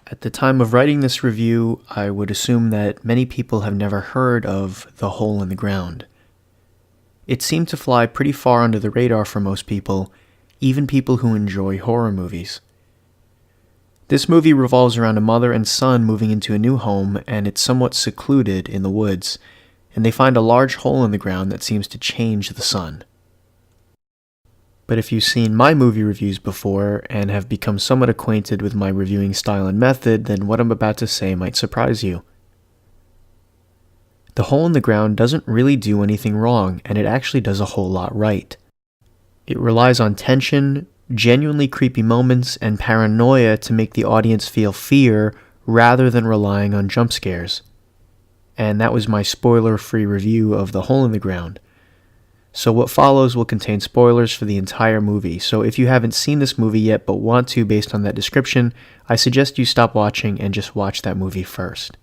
At the time of writing this review, I would assume that many people have never heard of The Hole in the Ground. It seemed to fly pretty far under the radar for most people, even people who enjoy horror movies. This movie revolves around a mother and son moving into a new home, and it's somewhat secluded in the woods, and they find a large hole in the ground that seems to change the son. But if you've seen my movie reviews before and have become somewhat acquainted with my reviewing style and method, then what I'm about to say might surprise you. The Hole in the Ground doesn't really do anything wrong, and it actually does a whole lot right. It relies on tension, genuinely creepy moments, and paranoia to make the audience feel fear rather than relying on jump scares. And that was my spoiler-free review of The Hole in the Ground. So what follows will contain spoilers for the entire movie, so if you haven't seen this movie yet but want to based on that description, I suggest you stop watching and just watch that movie first.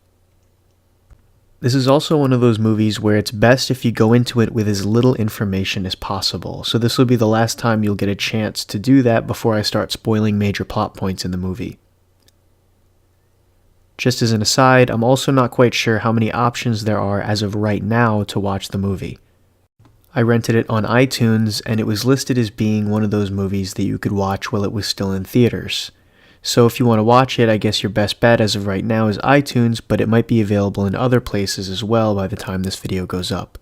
This is also one of those movies where it's best if you go into it with as little information as possible, so this will be the last time you'll get a chance to do that before I start spoiling major plot points in the movie. Just as an aside, I'm also not quite sure how many options there are as of right now to watch the movie. I rented it on iTunes, and it was listed as being one of those movies that you could watch while it was still in theaters. So if you want to watch it, I guess your best bet as of right now is iTunes, but it might be available in other places as well by the time this video goes up.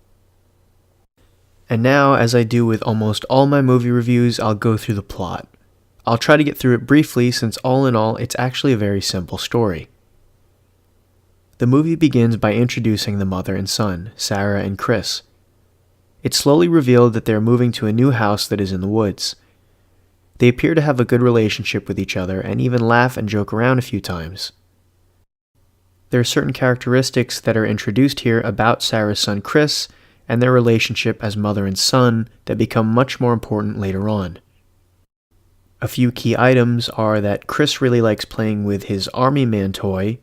And now, as I do with almost all my movie reviews, I'll go through the plot. I'll try to get through it briefly since all in all, it's actually a very simple story. The movie begins by introducing the mother and son, Sarah and Chris. It's slowly revealed that they are moving to a new house that is in the woods. They appear to have a good relationship with each other and even laugh and joke around a few times. There are certain characteristics that are introduced here about Sarah's son Chris and their relationship as mother and son that become much more important later on. A few key items are that Chris really likes playing with his army man toy,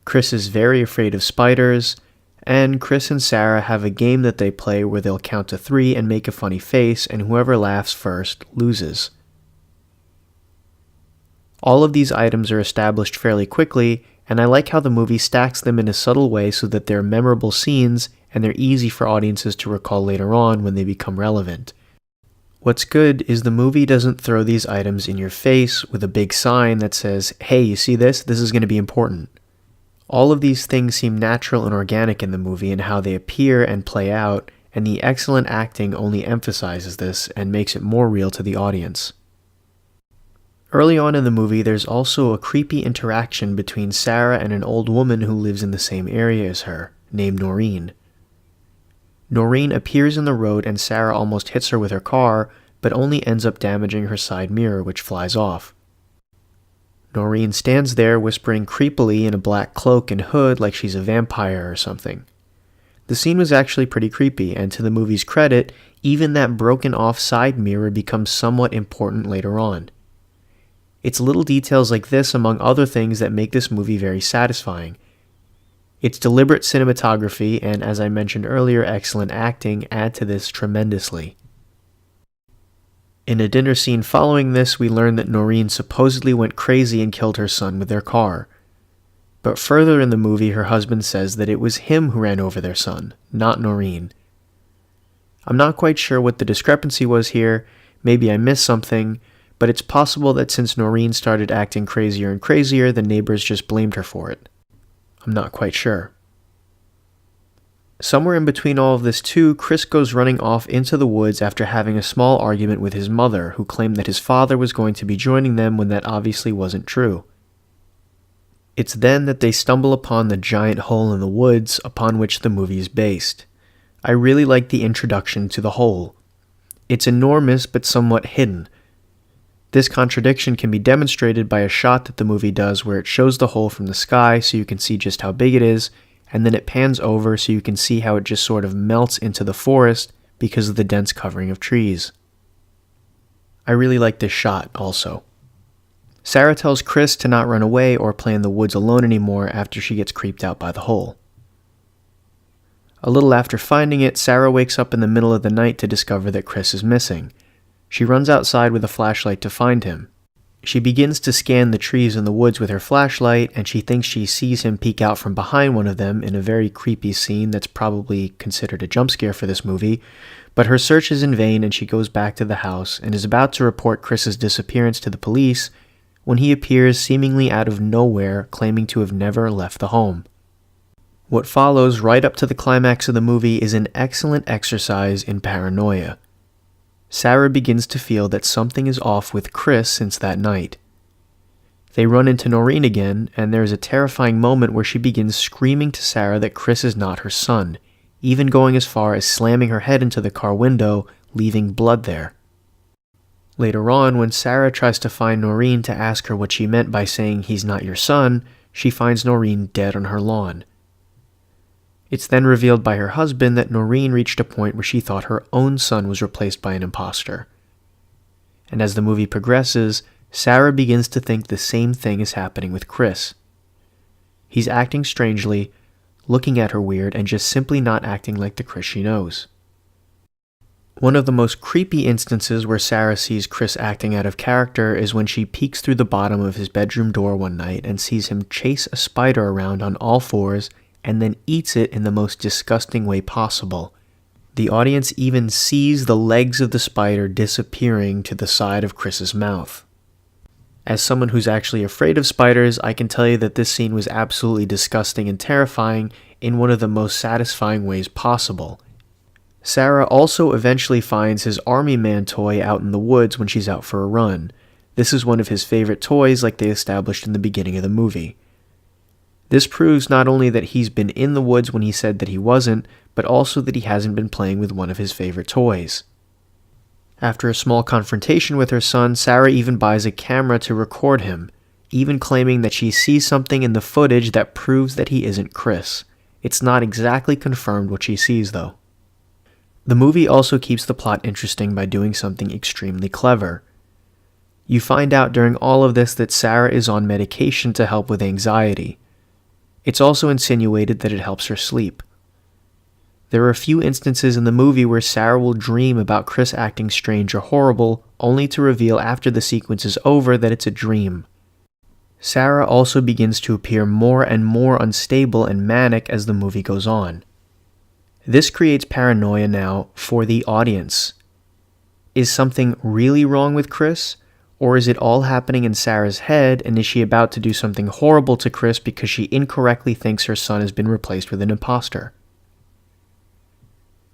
Chris is very afraid of spiders, and Chris and Sarah have a game that they play where they'll count to 3 and make a funny face, and whoever laughs first loses. All of these items are established fairly quickly, and I like how the movie stacks them in a subtle way so that they're memorable scenes and they're easy for audiences to recall later on when they become relevant. What's good is the movie doesn't throw these items in your face with a big sign that says, "Hey, you see this? This is going to be important." All of these things seem natural and organic in the movie in how they appear and play out, and the excellent acting only emphasizes this and makes it more real to the audience. Early on in the movie, there's also a creepy interaction between Sarah and an old woman who lives in the same area as her, named Noreen. Noreen appears in the road and Sarah almost hits her with her car, but only ends up damaging her side mirror, which flies off. Noreen stands there whispering creepily in a black cloak and hood like she's a vampire or something. The scene was actually pretty creepy, and to the movie's credit, even that broken off side mirror becomes somewhat important later on. It's little details like this among other things that make this movie very satisfying. Its deliberate cinematography and, as I mentioned earlier, excellent acting add to this tremendously. In a dinner scene following this, we learn that Noreen supposedly went crazy and killed her son with their car. But further in the movie, her husband says that it was him who ran over their son, not Noreen. I'm not quite sure what the discrepancy was here, maybe I missed something, but it's possible that since Noreen started acting crazier and crazier, the neighbors just blamed her for it. I'm not quite sure. Somewhere in between all of this too, Chris goes running off into the woods after having a small argument with his mother, who claimed that his father was going to be joining them when that obviously wasn't true. It's then that they stumble upon the giant hole in the woods upon which the movie is based. I really like the introduction to the hole. It's enormous but somewhat hidden. This contradiction can be demonstrated by a shot that the movie does where it shows the hole from the sky so you can see just how big it is, and then it pans over so you can see how it just sort of melts into the forest because of the dense covering of trees. I really like this shot also. Sarah tells Chris to not run away or play in the woods alone anymore after she gets creeped out by the hole. A little after finding it, Sarah wakes up in the middle of the night to discover that Chris is missing. She runs outside with a flashlight to find him. She begins to scan the trees in the woods with her flashlight, and she thinks she sees him peek out from behind one of them in a very creepy scene that's probably considered a jump scare for this movie, but her search is in vain and she goes back to the house and is about to report Chris's disappearance to the police when he appears seemingly out of nowhere, claiming to have never left the home. What follows right up to the climax of the movie is an excellent exercise in paranoia. Sarah begins to feel that something is off with Chris since that night. They run into Noreen again, and there is a terrifying moment where she begins screaming to Sarah that Chris is not her son, even going as far as slamming her head into the car window, leaving blood there. Later on, when Sarah tries to find Noreen to ask her what she meant by saying he's not your son, she finds Noreen dead on her lawn. It's then revealed by her husband that Noreen reached a point where she thought her own son was replaced by an imposter. And as the movie progresses, Sarah begins to think the same thing is happening with Chris. He's acting strangely, looking at her weird, and just simply not acting like the Chris she knows. One of the most creepy instances where Sarah sees Chris acting out of character is when she peeks through the bottom of his bedroom door one night and sees him chase a spider around on all fours and then eats it in the most disgusting way possible. The audience even sees the legs of the spider disappearing to the side of Chris's mouth. As someone who's actually afraid of spiders, I can tell you that this scene was absolutely disgusting and terrifying in one of the most satisfying ways possible. Sarah also eventually finds his army man toy out in the woods when she's out for a run. This is one of his favorite toys, like they established in the beginning of the movie. This proves not only that he's been in the woods when he said that he wasn't, but also that he hasn't been playing with one of his favorite toys. After a small confrontation with her son, Sarah even buys a camera to record him, even claiming that she sees something in the footage that proves that he isn't Chris. It's not exactly confirmed what she sees, though. The movie also keeps the plot interesting by doing something extremely clever. You find out during all of this that Sarah is on medication to help with anxiety. It's also insinuated that it helps her sleep. There are a few instances in the movie where Sarah will dream about Chris acting strange or horrible, only to reveal after the sequence is over that it's a dream. Sarah also begins to appear more and more unstable and manic as the movie goes on. This creates paranoia now for the audience. Is something really wrong with Chris? Or is it all happening in Sarah's head, and is she about to do something horrible to Chris because she incorrectly thinks her son has been replaced with an imposter?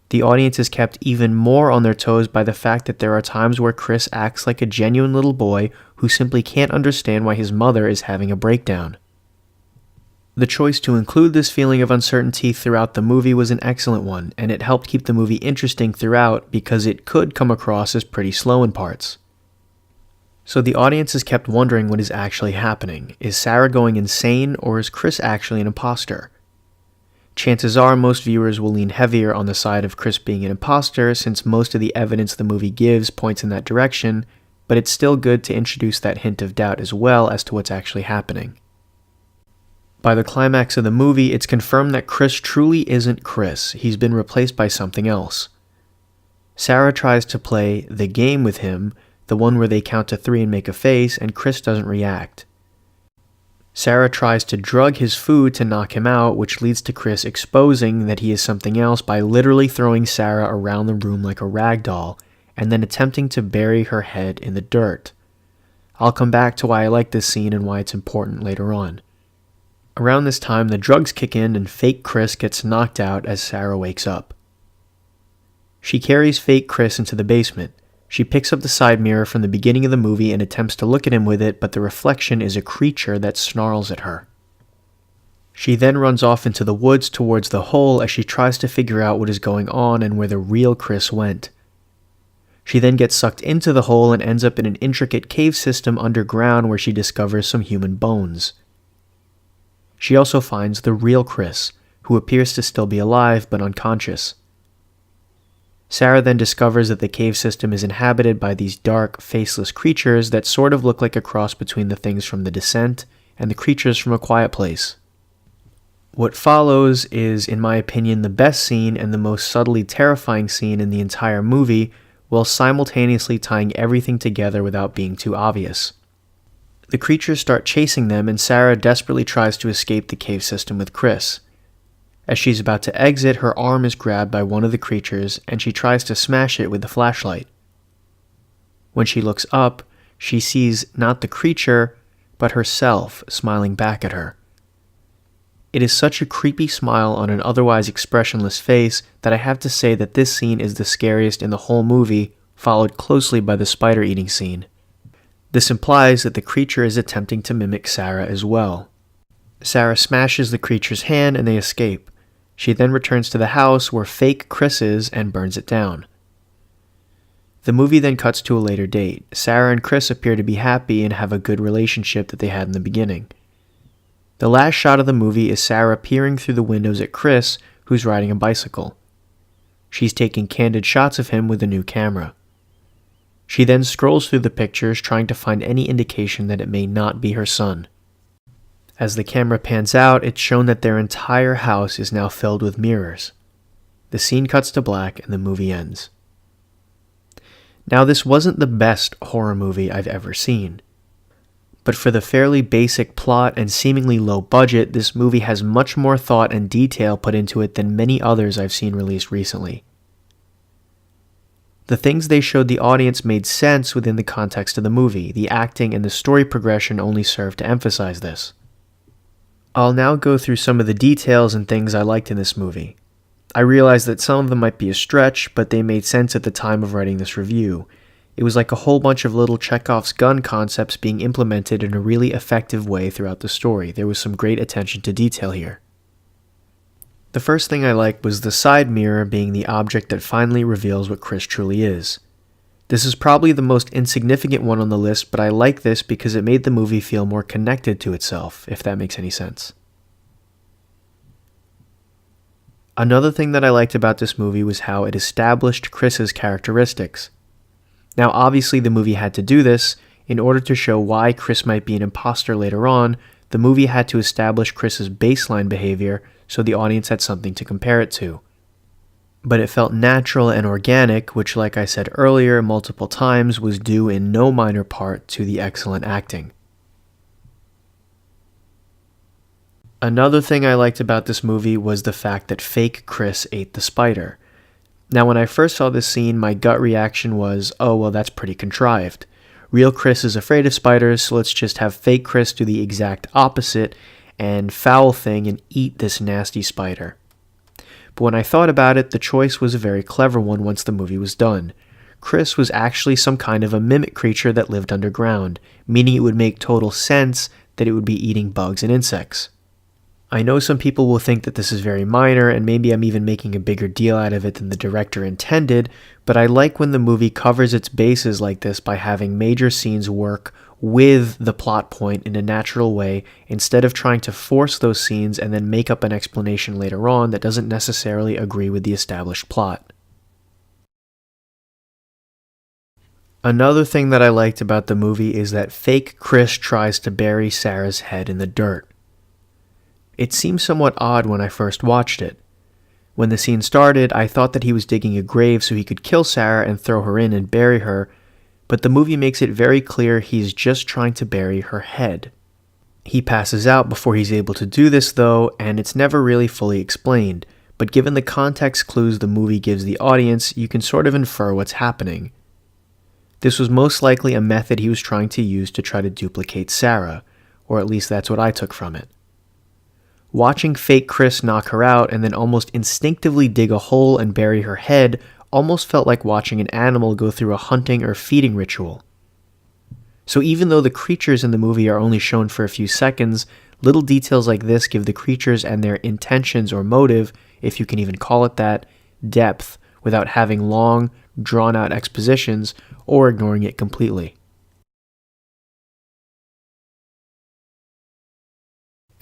The audience is kept even more on their toes by the fact that there are times where Chris acts like a genuine little boy who simply can't understand why his mother is having a breakdown. The choice to include this feeling of uncertainty throughout the movie was an excellent one, and it helped keep the movie interesting throughout because it could come across as pretty slow in parts. So the audience is kept wondering what is actually happening. Is Sarah going insane, or is Chris actually an imposter? Chances are most viewers will lean heavier on the side of Chris being an imposter, since most of the evidence the movie gives points in that direction, but it's still good to introduce that hint of doubt as well as to what's actually happening. By the climax of the movie, it's confirmed that Chris truly isn't Chris. He's been replaced by something else. Sarah tries to play the game with him, the one where they count to 3 and make a face, and Chris doesn't react. Sarah tries to drug his food to knock him out, which leads to Chris exposing that he is something else by literally throwing Sarah around the room like a rag doll, and then attempting to bury her head in the dirt. I'll come back to why I like this scene and why it's important later on. Around this time, the drugs kick in and fake Chris gets knocked out as Sarah wakes up. She carries fake Chris into the basement. She picks up the side mirror from the beginning of the movie and attempts to look at him with it, but the reflection is a creature that snarls at her. She then runs off into the woods towards the hole as she tries to figure out what is going on and where the real Chris went. She then gets sucked into the hole and ends up in an intricate cave system underground where she discovers some human bones. She also finds the real Chris, who appears to still be alive but unconscious. Sarah then discovers that the cave system is inhabited by these dark, faceless creatures that sort of look like a cross between the things from The Descent and the creatures from A Quiet Place. What follows is, in my opinion, the best scene and the most subtly terrifying scene in the entire movie, while simultaneously tying everything together without being too obvious. The creatures start chasing them, and Sarah desperately tries to escape the cave system with Chris. As she's about to exit, her arm is grabbed by one of the creatures, and she tries to smash it with the flashlight. When she looks up, she sees not the creature, but herself smiling back at her. It is such a creepy smile on an otherwise expressionless face that I have to say that this scene is the scariest in the whole movie, followed closely by the spider-eating scene. This implies that the creature is attempting to mimic Sarah as well. Sarah smashes the creature's hand and they escape. She then returns to the house where fake Chris is and burns it down. The movie then cuts to a later date. Sarah and Chris appear to be happy and have a good relationship that they had in the beginning. The last shot of the movie is Sarah peering through the windows at Chris, who's riding a bicycle. She's taking candid shots of him with a new camera. She then scrolls through the pictures trying to find any indication that it may not be her son. As the camera pans out, it's shown that their entire house is now filled with mirrors. The scene cuts to black and the movie ends. Now, this wasn't the best horror movie I've ever seen. But for the fairly basic plot and seemingly low budget, this movie has much more thought and detail put into it than many others I've seen released recently. The things they showed the audience made sense within the context of the movie. The acting and the story progression only served to emphasize this. I'll now go through some of the details and things I liked in this movie. I realize that some of them might be a stretch, but they made sense at the time of writing this review. It was like a whole bunch of little Chekhov's gun concepts being implemented in a really effective way throughout the story. There was some great attention to detail here. The first thing I liked was the side mirror being the object that finally reveals what Chris truly is. This is probably the most insignificant one on the list, but I like this because it made the movie feel more connected to itself, if that makes any sense. Another thing that I liked about this movie was how it established Chris's characteristics. Now, obviously the movie had to do this. In order to show why Chris might be an imposter later on, the movie had to establish Chris's baseline behavior so the audience had something to compare it to. But it felt natural and organic, which, like I said earlier multiple times, was due in no minor part to the excellent acting. Another thing I liked about this movie was the fact that fake Chris ate the spider. Now, when I first saw this scene, my gut reaction was, oh, well, that's pretty contrived. Real Chris is afraid of spiders, so let's just have fake Chris do the exact opposite and foul thing and eat this nasty spider. But when I thought about it, the choice was a very clever one once the movie was done. Chris was actually some kind of a mimic creature that lived underground, meaning it would make total sense that it would be eating bugs and insects. I know some people will think that this is very minor, and maybe I'm even making a bigger deal out of it than the director intended, but I like when the movie covers its bases like this by having major scenes work with the plot point in a natural way, instead of trying to force those scenes and then make up an explanation later on that doesn't necessarily agree with the established plot. Another thing that I liked about the movie is that fake Chris tries to bury Sarah's head in the dirt. It seemed somewhat odd when I first watched it. When the scene started, I thought that he was digging a grave so he could kill Sarah and throw her in and bury her, but the movie makes it very clear he's just trying to bury her head. He passes out before he's able to do this though, and it's never really fully explained, but given the context clues the movie gives the audience, you can sort of infer what's happening. This was most likely a method he was trying to use to try to duplicate Sarah, or at least that's what I took from it. Watching fake Chris knock her out and then almost instinctively dig a hole and bury her head almost felt like watching an animal go through a hunting or feeding ritual. So even though the creatures in the movie are only shown for a few seconds, little details like this give the creatures and their intentions or motive, if you can even call it that, depth without having long, drawn-out expositions or ignoring it completely.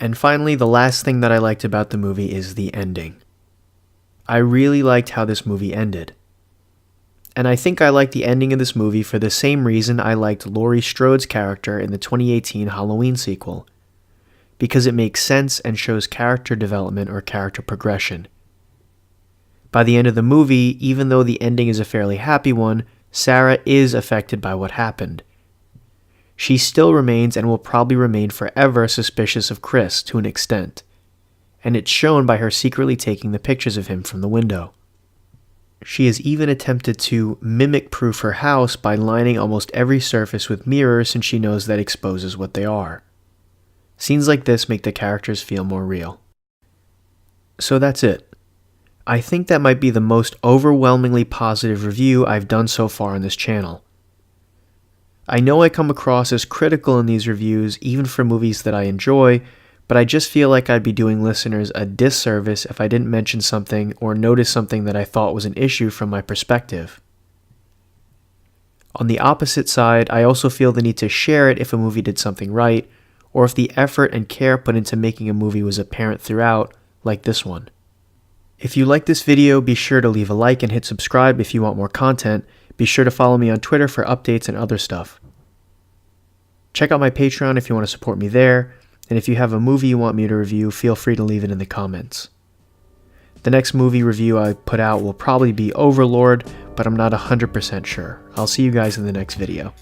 And finally, the last thing that I liked about the movie is the ending. I really liked how this movie ended. And I think I liked the ending of this movie for the same reason I liked Laurie Strode's character in the 2018 Halloween sequel. Because it makes sense and shows character development or character progression. By the end of the movie, even though the ending is a fairly happy one, Sarah is affected by what happened. she still remains and will probably remain forever suspicious of Chris to an extent, and it's shown by her secretly taking the pictures of him from the window. She has even attempted to mimic-proof her house by lining almost every surface with mirrors since she knows that exposes what they are. Scenes like this make the characters feel more real. So that's it. I think that might be the most overwhelmingly positive review I've done so far on this channel. I know I come across as critical in these reviews even for movies that I enjoy, but I just feel like I'd be doing listeners a disservice if I didn't mention something or notice something that I thought was an issue from my perspective. On the opposite side, I also feel the need to share it if a movie did something right, or if the effort and care put into making a movie was apparent throughout, like this one. If you like this video, be sure to leave a like and hit subscribe if you want more content. Be sure to follow me on Twitter for updates and other stuff. Check out my Patreon if you want to support me there, and if you have a movie you want me to review, feel free to leave it in the comments. The next movie review I put out will probably be Overlord, but I'm not 100% sure. I'll see you guys in the next video.